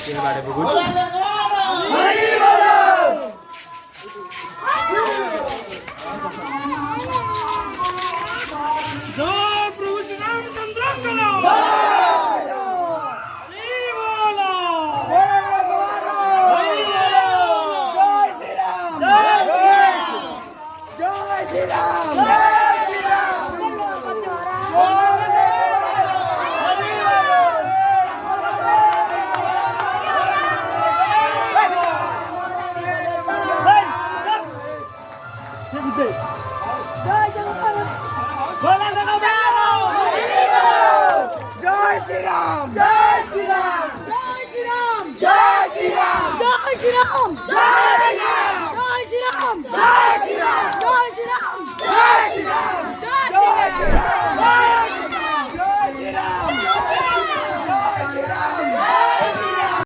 ते गाडी बघून जय प्रभू श्री रामचंद्र जय श्री राम जय श्री राम जय श्री राम जय श्री राम जय